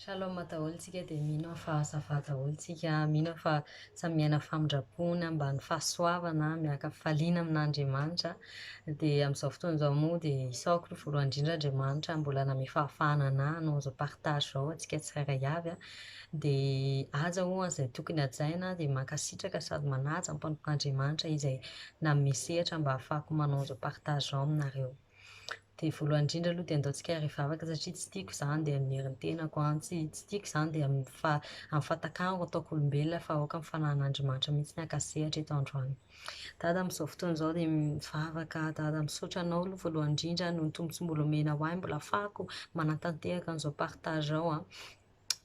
Shalom daholotsika dia mino aho fa hazavà daholotsika, mino aho fa samy miaina famindrapona ambany fahasoavana miaraka faliana amin'Andriamanitra. Dia amin'izao fotoana izao moa dia isaoko aloha voalohany indrindra Andriamanitra mbola nanome fahafahana anahy hanao an'izao partage izao antsika tsirairay avy a. Dia azahoany izay tokony hajaina dia mankasitraka sady manaja ny mpampon'Andriamanitra izay nanome sehatra mba ahafahako manao an'izao partage izao aminareo. Dia voalohany indrindra aloha dia andaontsika rivavaka satria tsy tiako izany dia amin'ny tenako tsy tiako izany dia amin'ny fahatakarako ataoko olombelona fa aoka amin'ny fanahin'Andriamanitra mihitsy ny akasehatra eto androany. Dada amin'izao fotoana izao dia mivavaka, dada misaotra anao aloha voalohany indrindra noho ny tombontsoa mbola omena ho ahy mbola ahafahako manatanteraka an'izao partage izao a.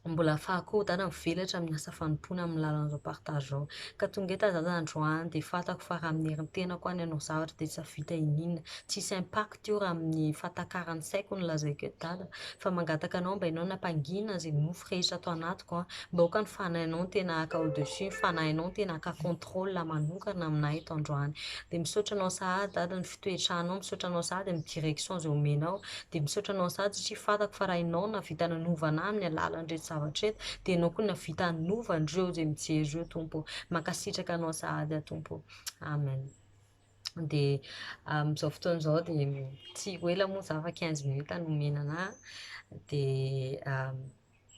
Mbola ahafahako dada mivelatra amin'ny asa fanompoana amin'ny lalan'izao partage izao. Ka tonga eto dada androany dia fantako fa raha amin'ny herin-tenako any hanao zavatra dia tsy havita ininona. Tsisy impact io raha amin'ny fahatakaran'ny saiko no lazaiko eto dada. Fa mangataka anao mba ianao nampanginana izay nofo rehetra atao anatiko a. Mba aoka ny fanahinao no tena haka au-dessus, ny fanahinao no tena haka contrôle manokana aminay eto androany. Dia misaotra anao sahady dada ny fitoetranao, misaotra anao sahady amin'ny direction izay omenao. Dia misaotra anao sahady satria fantako fa raha ianao navita nanova anahy amin'ny alalan'ireto zavatra eto dia ianao koa navita hanova andreo izay mijery ireo tompo. Mankasitraka anao sahady a tompo. Amen. Dia amin'izao fotoana izao dia tsy ho ela moa za fa 15 minutes no omena anahy. Dia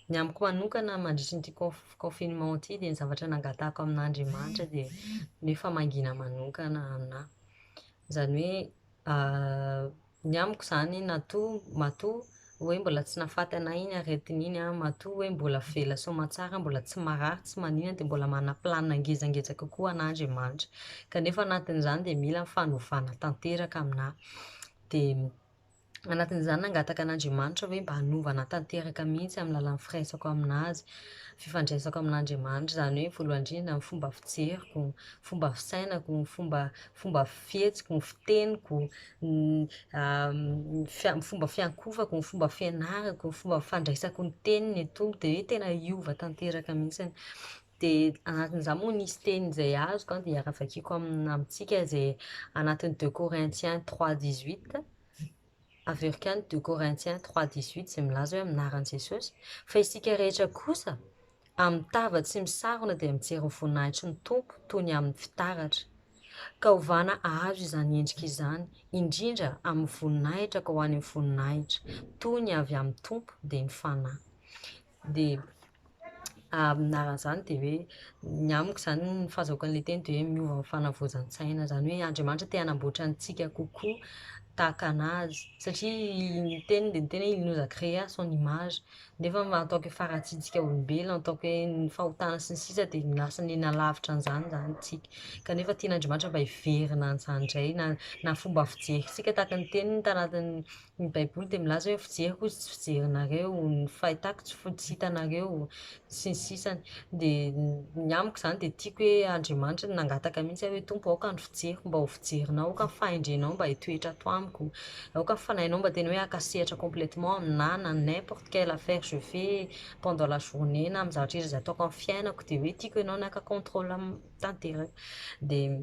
ny amiko manokana mandritra n'ity confinement ity dia ny zavatra nangatahako amin'Andriamanitra dia ny famangina manokana aminahy. Izany hoe ny amiko izany matoa hoe mbola tsy nahafaty anahy iny aretina iny a, matoa hoe mbola vela soamantsara, mbola tsy marary, tsy maninona dia mbola mana planina ngezangeza kokoa an'Andriamanitra. Kanefa anatin'izany dia mila fanovana tanteraka aminahy. Dia anatin'izany nangataka an'Andriamanitra hoe mba hanovana tanteraka mihitsy amin'ny alalan'ny firaisako aminazy, fifandraisako amin'Andriamanitra. Izany hoe voalohany indrindra ny fomba fijeriko, fomba fisainako, fomba fihetsiko, ny fiteniko, ny fomba fiankovako, ny fomba fianarako, ny fomba fifandraisako ny teniny tompo dia hoe tena hiova tanteraka mihitsiny. Dia anatin'izany moa nisy teny izay azoko dia hiara-vakiako amintsika izay anatin'ny 2 Corinthiens 3:18. Averiko any 2 Corinthiens 3:18 izay milaza hoe aminaran'i Jesosy. Fa isika rehetra kosa amin'ny tava tsy misarona dia mijery ny voninahitry ny tompo toy ny amin'ny fitaratra. Ka ovana ahazo izany endrika izany, indrindra amin'ny voninahitra ka ho any amin'ny voninahitra, toy ny avy amin'ny tompo dia ny fanahy. Dia aminaran'izany dia hoe ny amiko izany ny fahazahoakan'ilay teny dia hoe miova amin'ny fanavaozan-tsaina. Izany hoe Andriamanitra te hanamboatra antsika kokoa tahaka anazy satria ny teny dia ny tena il nous a créé à son image. Nefa en tant que farantsika olombelona, en tant que ny fahotana sy ny sisa dia lasa ninalavitra an'izany izany tsika. Kanefa tian'Andriamanitra mba hiverina an'izany indray na fomba fijerisika tahaka ny teniny tanatin'ny Baiboly dia milaza hoe fijeriko izy tsy fijerinareo, ny fahitako tsy hitanareo sy ny sisany. Dia ny amiko izany dia tiako hoe Andriamanitra nangataka mihitsy hoe tompo aoka ny fijeriko mba ho fijerinao, aoka ny fahendrenao mba hitoetra ato amiko, aoka ny fanahinao mba tena hoe akasehatra complètement aminahy na n'importe quelle affaire je fais pendant la journée na amin'ny zavatra izay ataoko amin'ny fiainako dia hoe tiako ianao ny haka contrôle tanteraka. Dia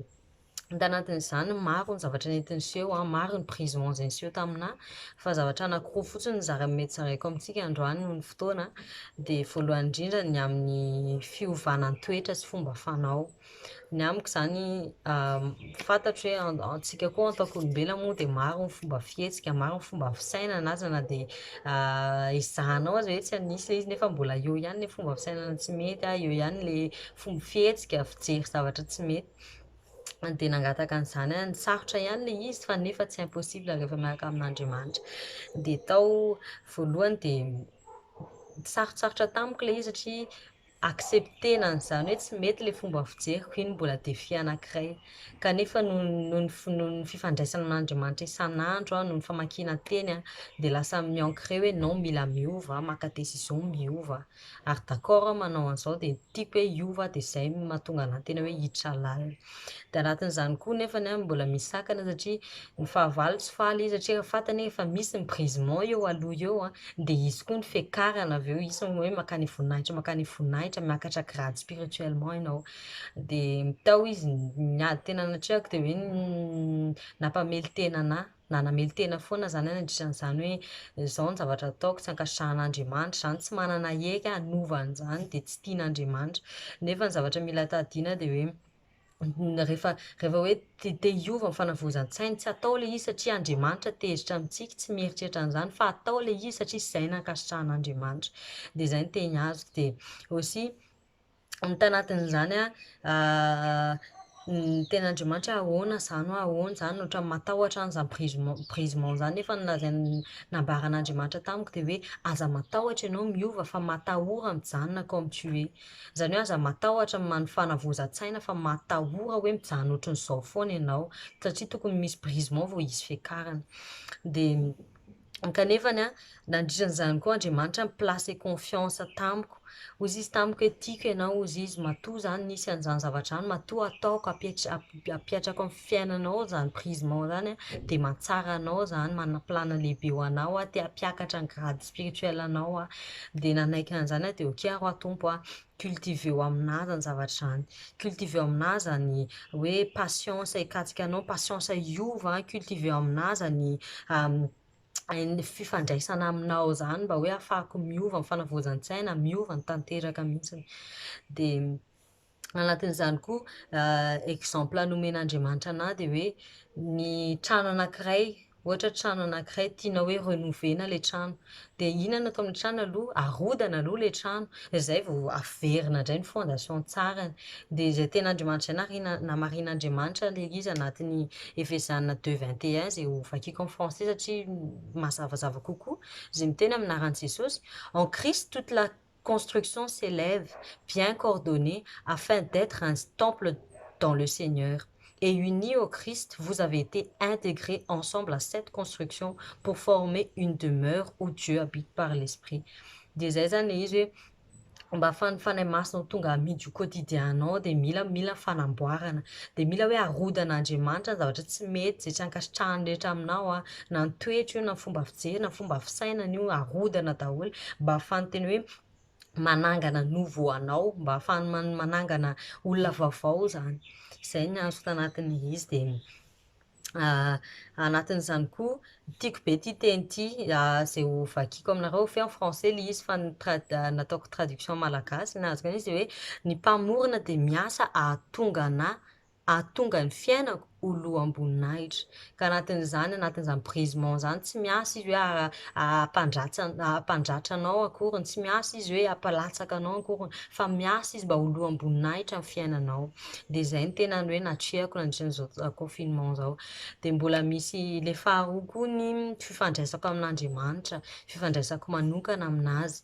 tanatin'izany maro ny zavatra nentin'iseho a, maro ny prison izay niseho taminahy fa zavatra anankiroa fotsiny ny zara-mety zaraiko amintsika androany noho ny fotoana. Dia voalohany indrindra ny amin'ny fiovana ny toetra sy fomba fanao. Ny amiko izany fantatro hoe antsika koa en tant qu'olombelona moa dia maro ny fomba fihetsika, maro ny fomba fisainana aza na dia ezahanao aza hoe tsy hanisy ilay izy nefa mbola eo ihany ilay fomba fisainana tsy mety, eo ihany ilay fomba fihetsika, fijery zavatra tsy mety. Dia nangataka an'izany a, sarotra ihany ilay izy fa nefa tsy impossible rehefa miaraka amin'Andriamanitra. Dia tao voalohany dia sarotsarotra tamiko ilay izy satria acceptena an'izany hoe tsy mety ilay fomba fijeriko, iny mbola défi anankiray. Kanefa noho ny fifandraisana amin'Andriamanitra isan'andro a, noho ny famakiana teny a, dia lasa mi-ancré hoe non mila miova, maka décision miova. Ary d'accord manao an'izao dia tiako hoe hiova dia izay mahatonga anahy tena hoe hiditra lalina. Dia anatin'izany koa nefany a mbola misakana satria ny fahavalo tsy faly izy satria fantany efa misy ny brisement eo aloha eo a, dia izy koa ny fiakarana avy eo, izy hoe makany voninahitra miakatra grade spirituellement ianao. Dia tao izy tena natrehako dia hoe nampamely tena anahy nanamely tena foana zany nandritran'izany hoe zao ny zavatra ataoko tsy ankasitrahan'Andriamanitra zany tsy manana heky anovan'izany de tsy tian'Andriamanitra nefa ny zavatra mila tadiana de hoe rehefa hoe te hiova ny fanavozan-tsainy tsy atao le izy satria Andriamanitra tezitra amintsika tsy mieritreritra an'izany fa atao le izy satria zay nankasitrahan'Andriamanitra de zay no teny azoko de aussi ny tanatin'izany ny ten'Andriamanitra hoe ahoana zany ahoana zany ohatra matahotra an'izany brisement zany nefa nolazainy nambaran'Andriamanitra tamiko de hoe aza matahotra ianao miova fa matahora mijanona comme tu es zany hoe aza matahotra mamy fanavozan-tsaina fa matahora hoe mijanona ohatran'izao foana ianao satria tokony misy brisement vao izy fiakarana de kanefany nandritran'izany koa Andriamanitra miplace confiance tamiko ozy izy tamiko hoe tiako ianao ozy izy matoa zany nisy an'izany zavatra zany matoa ataoko apiatrako amin'ny fiainanao zany brisement zany de mahatsara anao zany manana-plana lehibe ho anao te hampiakatra ny grady spirituel anao de nanaiky an'izany de ok ro Tompo cultiveo aminahy zany zavatra zany cultiveo aminahy zany hoe patience hikatsika anao patience hiova cultiveo aminahy zany ny fifandraisana aminao zany mba hoe ahafahako miova ny fanavozan-tsaina miova ny tanteraka mihitsiny de anatin'izany koa exemple nomen'Andriamanitra anahy de hoe ny trano anankiray ohatra trano anankiray tiana hoe renovena le trano de inona atao amin'ny trano aloha arodana aloha le trano zay vao averina indray ny fondation tsarany de zay ten'Andriamanitra zay namarin'Andriamanitra le izy anatin'ny Efesiana 2:21 zay ho vakiako amin'ny français satria mazavazava kokoa zay miteny aminaran'i Jesosy en Christ toute la construction s'élève bien coordonnée afin d'être un temple dans le Seigneur. Et unis au Christ, vous avez été intégrés ensemble à cette construction pour former une demeure où Dieu habite par l'Esprit. Des années, mba fanay masina tonga amidy io quotidianao de mila fanamboarana de mila hoe arodan'Andriamanitra ny zavatra tsy mety zay tsy ankasitrahany rehetra aminao na ny toetra io na fomba fijery na fomba fisainana io arodana daholo mba ahafany teny hoe manangana nouveau anao mba ahafany manangana olona vaovao zany zay ny azoko tanatin'ny izy de anatin'izany koa tiako be ty teny ty zay ho vakiako aminareo fe en français le izy fa nataoko traduction malagasy nazoko izy hoe ny mpamorona de miasa ahatonga ny fiainako ho loha amboninahitra ka anatin'izany brisement zany tsy miasa izy hoe hampandratra anao akoriny tsy miasa izy hoe hampalatsaka anao akoriny fa miasa izy mba ho loha amboninahitra amin'ny fiainanao de zay ny tena hoe natreako nandritran'izao confinement zao de mbola misy le faharoa koa ny fifandraisako amin'Andriamanitra fifandraisako manokana aminazy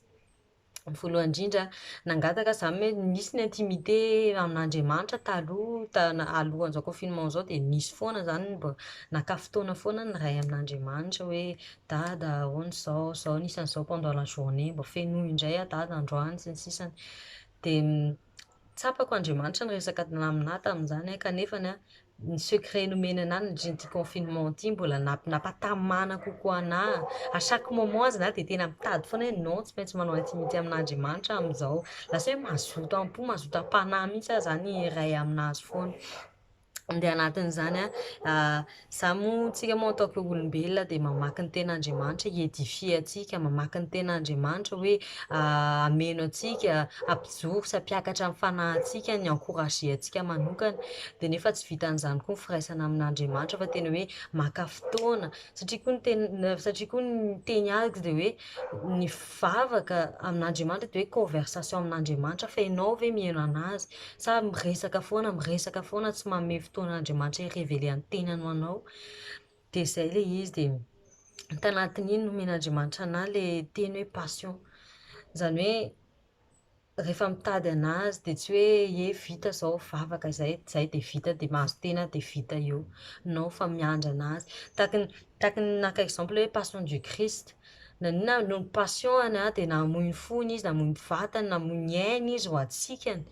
voalohany indrindra nangataka zany hoe misy ny intimité amin'Andriamanitra taloha alohan'izao confinement zao de nisy foana zany mba naka fotoana foana ny ray amin'Andriamanitra hoe dada ahoana zao nisan'izao pendant la journée mba fenoy indray dada androany sy ny sisany de tsapako Andriamanitra nyresaka aminahy tamin'izany kanefany ny secret nomeny anahy nandriny confinement ty mbola nampatamana kokoa anahy à chaque moment azy na de tena mitady foana hoe non tsy maintsy manao intimité amin'Andriamanitra amin'izao lasa hoe mazoto am-po mazoto am-panahy mihitsy zany ray aminazy foana de anatin'izany za moa tsika moa ataoko olombelona de mamaky ny ten'Andriamanitra hiedifie atsika mamaky ny ten'Andriamanitra hoe ameno atsika ampijoro sy ampiakatra amin'ny fanahintsika ny encourager atsika manokana de nefa tsy vitan'izany koa ny firaisana amin'Andriamanitra fa tena hoe maka fotoana satria koa ny teny azy de hoe ny vavaka amin'Andriamanitra de hoe conversation amin'Andriamanitra fa ianao ve mihaino anazy sa miresaka foana tsy manome fotoan'Andriamanitra révéler ny tenany ho anao de zay le izy de tanatin'iny nomen'Andriamanitra anahy le teny hoe passion zany hoe rehefa mitady anazy de tsy hoe vita zao vavaka zay de vita de mahazo tena de vita eo non fa miandry anazy tahaka ny naka exemple hoe passion du Christ nanina no passion de namoy ny fony izy namoy ny vatany namoy ny ainy izy ho atsikany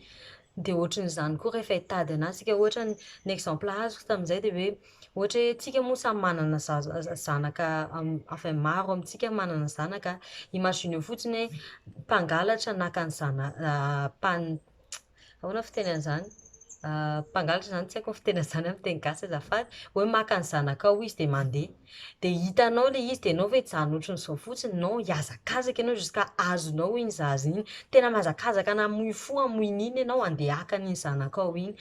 de ohatran'izany koa rehefa hitady anazy tsika ohatra ny exemple azoko tamin'izay de hoe ohatra hoe tsika moa samy manana zanaka enfin maro amintsika manana zanaka imagine fotsiny hoe mpangalatra naka ny ahoana fiteny an'izany mpangalatra zany tsy haiko ny fitena zany amin'ny teny gasy azafady, hoe maka ny zanakao izy de mandeha. De hitanao le izy de anao ve hijanona ohatran'izao fotsiny, non hiazakazaka ianao juska azonao iny zaza iny, tena mihazakazaka namoy fo hamoin'iny ianao andeha haka an'iny zanakao iny.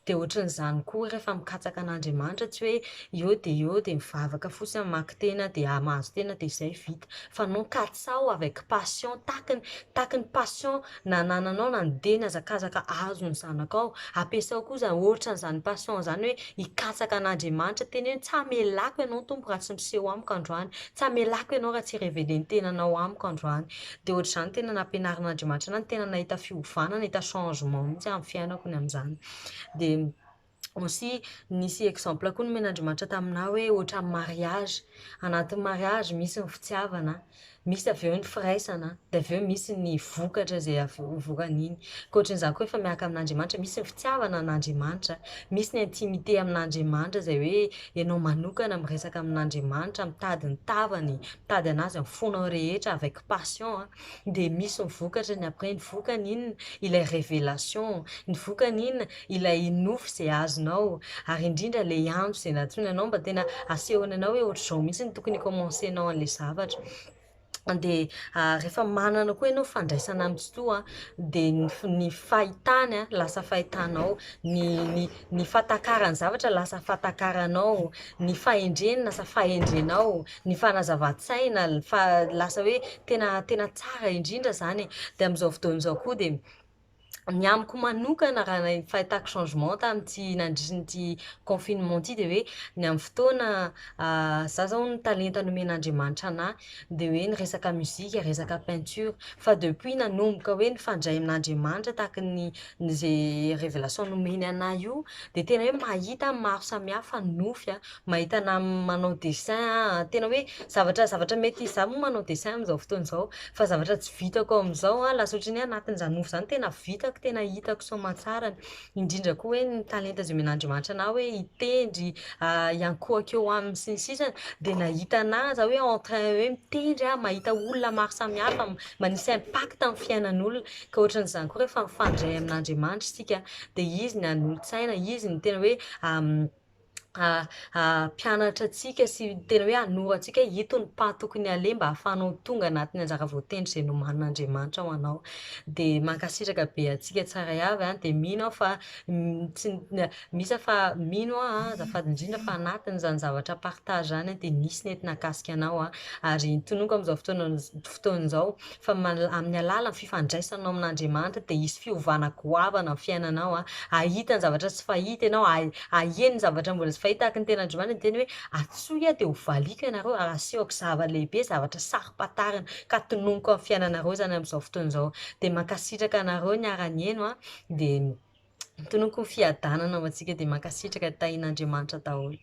De ohatran'izany koa rehefa mikatsaka an'Andriamanitra tsy hoe eo de mivavaka fotsiny mamaky tena de mahazo tena de zay vita, fa non katsao avec passion taky ny passion nanananao nandeha nihazakazaka azon'ny zanakao, ampiasao kosa ohatran'izany passion zany hoe hikatsaka an'Andriamanitra teny hoe tsy hamelako ianao Tompo raha tsy miseho amiko androany, tsy hamelako ianao raha tsy révélé ny tenanao amiko androany. De ohatr'izany tena nampianarin'Andriamanitra anahy, tena nahita fiovana, nahita changement mihitsy amin'ny fiainako ny amin'izany. De aussi nisy exemple koa nomen'Andriamanitra taminahy hoe ohatra amin'ny mariage, anatin'ny mariage misy ny fitiavana, misy avy eo ny firaisana, de avy eo misy ny vokatra zay vokan'iny. Ka ohatran'izany koa efa miaraka amin'Andriamanitra, misy ny fitiavana an'Andriamanitra, misy ny intimité amin'Andriamanitra zay hoe ianao manokana miresaka amin'Andriamanitra, mitady ny tavany, mitady anazy amin'ny fonao rehetra avec passion. De misy ny vokatrany, après ny vokany iny ilay révélation, ny vokany iny ilay nofo zay azonao, ary indrindra le andro zay nataony anao mba tena asehony anao hoe ohatr'izao mihitsy ny tokony commencer-nao an'le zavatra. De rehefa manana koa ianao fandraisana am'totoa de ny fahitany lasa fahitanao, ny fahatakarany zavatra lasa fahatakaranao, ny fahendreny lasa fahendrenao, ny fanazava-tsaina lasa hoe tena tsara indrindra zany e. De am'izao fotoana izao koa de ny amiko manokana raha fahitako changement tamin'ity nandritran'ity confinement ty de hoe ny amin'ny fotoana za zao ny talenta nomen'Andriamanitra anahy de hoe ny resaka muzika, resaka peinture, fa depuis nanomboka hoe nifandray amin'Andriamanitra tahaky ny zay révélation nomeny anahy io, de tena hoe mahita maro samihafa nofy mahita anahy manao dessin tena hoe zavatra mety za moa manao dessin am'izao fotoana izao, fa zavatra tsy vitako am'izao lasa ohatran'ny hoe anatin'izany nofy zany tena vitako, tena hitako soamantsarany. Indrindra koa hoe ny talenta zay omen'Andriamanitra anahy hoe hitendry, hiankohaka eo aminy sy ny sisany, de nahita anahy za hoe en train hoe mitendry mahita olona maro samihafa manisy impact amin'ny fiainan'olona. Ka ohatran'izany koa rehefa mifandray amin'Andriamanitra isika de izy ny hanolontsaina, izy ny tena hoe mpianatra antsika sy tena hoe hanoro antsika hoe ito ny pas tokony aleha mba ahafahanao tonga anatin'ny anjara voatendry zay nomanin'Andriamanitra ho anao. De mankasitraka be antsika tsara avy de mino aho fa misy fa mino azafady indrindra fa anatin'izany zavatra partage zany de nisy nety nakasika anao ary tononiko am'izao fotoana izao fa amin'ny alalan'ny fifandraisanao amin'Andriamanitra de hisy fiovana goavana amin'ny fiainanao ahita ny zavatra tsy fahita ianao, aheno ny zavatra mbola tsy fahita tahaky ny ten'Andriamanitra teny hoe atsoy de ho valiko ianareo asehoko zava-lehibe, zavatra sarom-patarina ka tononiko amin'ny fiainanareo zany am'izao fotoana izao. De mankasitraka anareo niara-niaino de tononoko ny fiadanana ho antsika de mankasitraka tahin'Andriamanitra daholo.